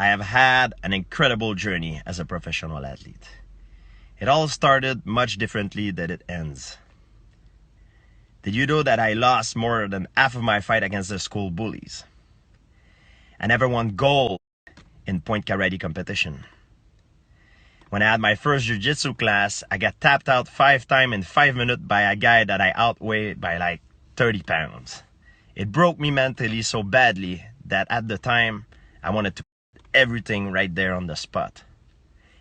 I have had an incredible journey as a professional athlete. It all started much differently than it ends. Did you know that I lost more than half of my fight against the school bullies? I never won gold in point karate competition. When I had my first jiu-jitsu class, I got tapped out 5 times in 5 minutes by a guy that I outweighed by like 30 pounds. It broke me mentally so badly that at the time, I wanted to quit everything right there on the spot.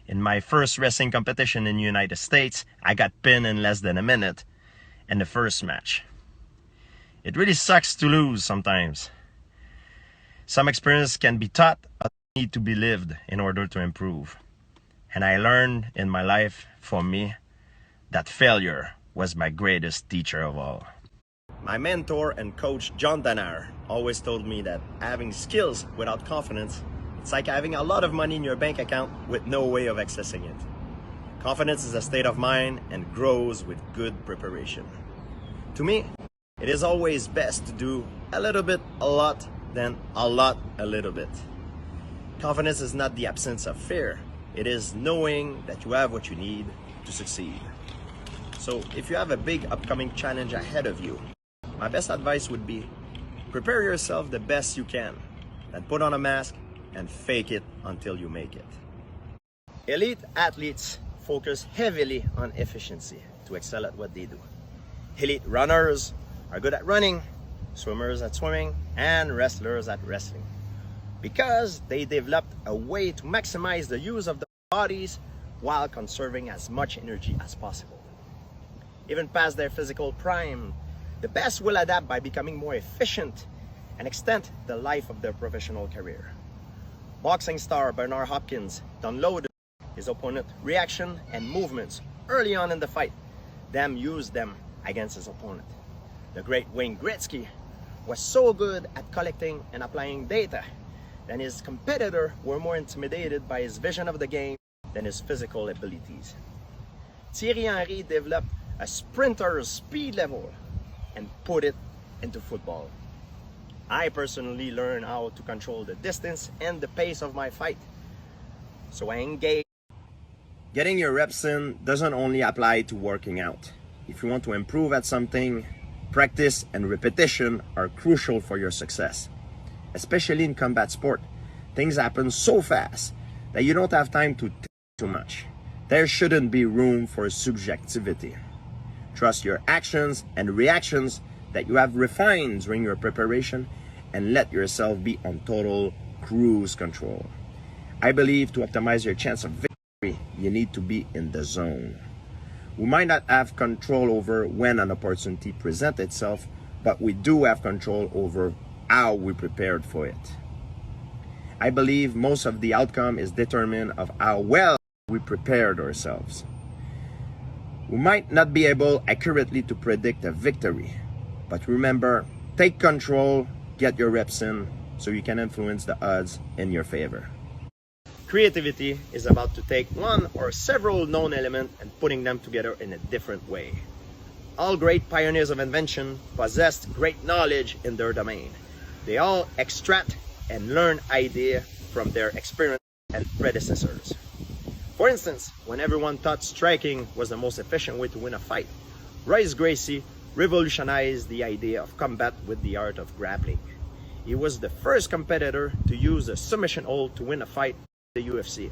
In my first wrestling competition in the United States, I got pinned in less than a minute in the first match. It really sucks to lose sometimes. Some experience can be taught, but need to be lived in order to improve. And I learned in my life, for me, that failure was my greatest teacher of all. My mentor and coach, John Danar, always told me that having skills without confidence, it's like having a lot of money in your bank account with no way of accessing it. Confidence is a state of mind and grows with good preparation. To me, it is always best to do a little bit, a lot, than a lot, a little bit. Confidence is not the absence of fear. It is knowing that you have what you need to succeed. So if you have a big upcoming challenge ahead of you, my best advice would be prepare yourself the best you can and put on a mask and fake it until you make it. Elite athletes focus heavily on efficiency to excel at what they do. Elite runners are good at running, swimmers at swimming, and wrestlers at wrestling, because they developed a way to maximize the use of their bodies while conserving as much energy as possible. Even past their physical prime, the best will adapt by becoming more efficient and extend the life of their professional career. Boxing star Bernard Hopkins downloaded his opponent's reaction and movements early on in the fight, then used them against his opponent. The great Wayne Gretzky was so good at collecting and applying data that his competitors were more intimidated by his vision of the game than his physical abilities. Thierry Henry developed a sprinter's speed level and put it into football. I personally learned how to control the distance and the pace of my fight, so I engage. Getting your reps in doesn't only apply to working out. If you want to improve at something, practice and repetition are crucial for your success. Especially in combat sport, things happen so fast that you don't have time to think too much. There shouldn't be room for subjectivity. Trust your actions and reactions that you have refined during your preparation and let yourself be on total cruise control. I believe to optimize your chance of victory, you need to be in the zone. We might not have control over when an opportunity presents itself, but we do have control over how we prepared for it. I believe most of the outcome is determined of how well we prepared ourselves. We might not be able accurately to predict a victory, but remember, take control, get your reps in, so you can influence the odds in your favor. Creativity is about to take one or several known elements and putting them together in a different way. All great pioneers of invention possessed great knowledge in their domain. They all extract and learn ideas from their experience and predecessors. For instance, when everyone thought striking was the most efficient way to win a fight, Royce Gracie revolutionized the idea of combat with the art of grappling. He was the first competitor to use a submission hold to win a fight in the UFC.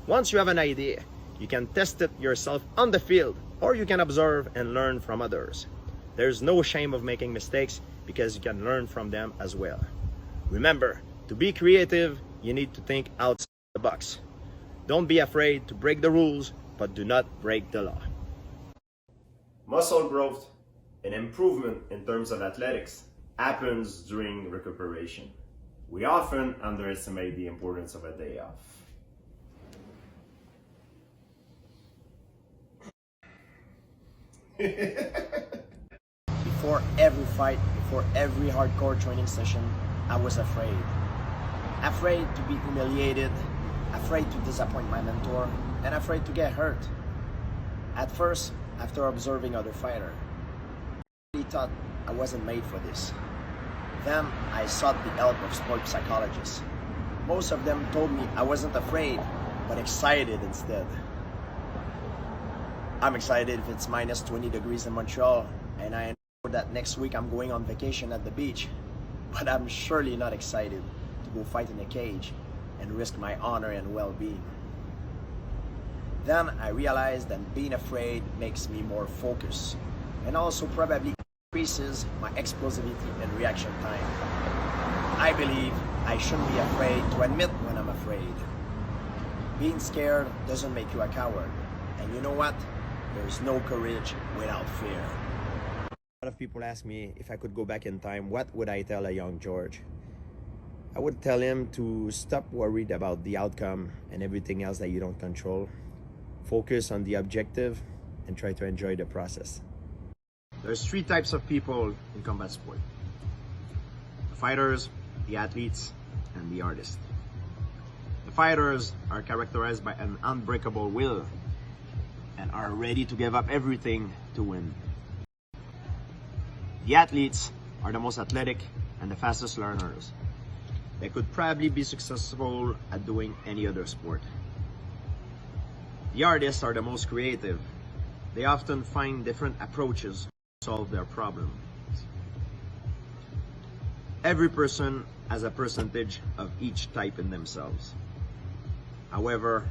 Once you have an idea, you can test it yourself on the field, or you can observe and learn from others. There's no shame of making mistakes because you can learn from them as well. Remember, to be creative, you need to think outside the box. Don't be afraid to break the rules, but do not break the law. Muscle growth and improvement in terms of athletics happens during recuperation. We often underestimate the importance of a day off. Before every fight, before every hardcore training session, I was afraid. Afraid to be humiliated, afraid to disappoint my mentor, and afraid to get hurt. At first, after observing other fighters, I really thought I wasn't made for this. Then I sought the help of sport psychologists. Most of them told me I wasn't afraid, but excited instead. I'm excited if it's minus 20 degrees in Montreal, and I know that next week I'm going on vacation at the beach, but I'm surely not excited to go fight in a cage and risk my honor and well-being. Then I realized that being afraid makes me more focused, and also probably increases my explosivity and reaction time. I believe I shouldn't be afraid to admit when I'm afraid. Being scared doesn't make you a coward. And you know what? There's no courage without fear. A lot of people ask me if I could go back in time, what would I tell a young George? I would tell him to stop worried about the outcome and everything else that you don't control. Focus on the objective and try to enjoy the process. There's three types of people in combat sport: the fighters, the athletes, and the artists. The fighters are characterized by an unbreakable will and are ready to give up everything to win. The athletes are the most athletic and the fastest learners. They could probably be successful at doing any other sport. The artists are the most creative. They often find different approaches to solve their problems. Every person has a percentage of each type in themselves. However,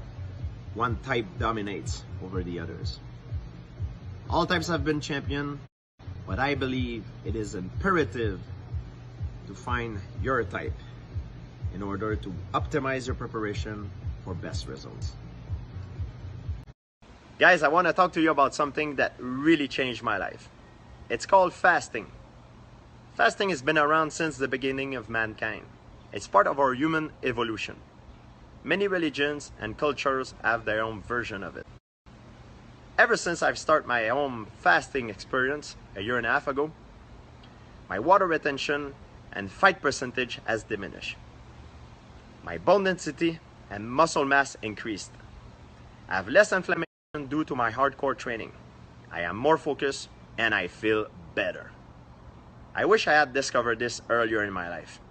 one type dominates over the others. All types have been championed, but I believe it is imperative to find your type in order to optimize your preparation for best results. Guys, I want to talk to you about something that really changed my life. It's called fasting. Fasting has been around since the beginning of mankind. It's part of our human evolution. Many religions and cultures have their own version of it. Ever since I've started my own fasting experience a year and a half ago, my water retention and fight percentage has diminished. My bone density and muscle mass increased. I have less inflammation due to my hardcore training. I am more focused and I feel better. I wish I had discovered this earlier in my life.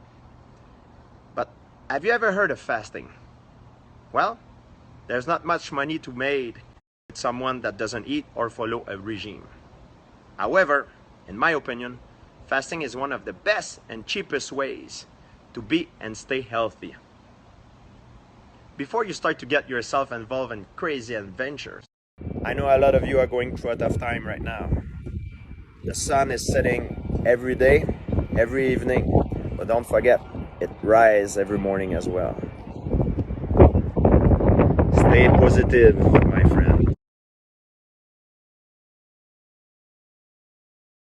But have you ever heard of fasting? Well, there's not much money to be made with someone that doesn't eat or follow a regime. However, in my opinion, fasting is one of the best and cheapest ways to be and stay healthy. Before you start to get yourself involved in crazy adventures, I know a lot of you are going through a tough time right now. The sun is setting every day, every evening, but don't forget, it rises every morning as well. Stay positive, my friend.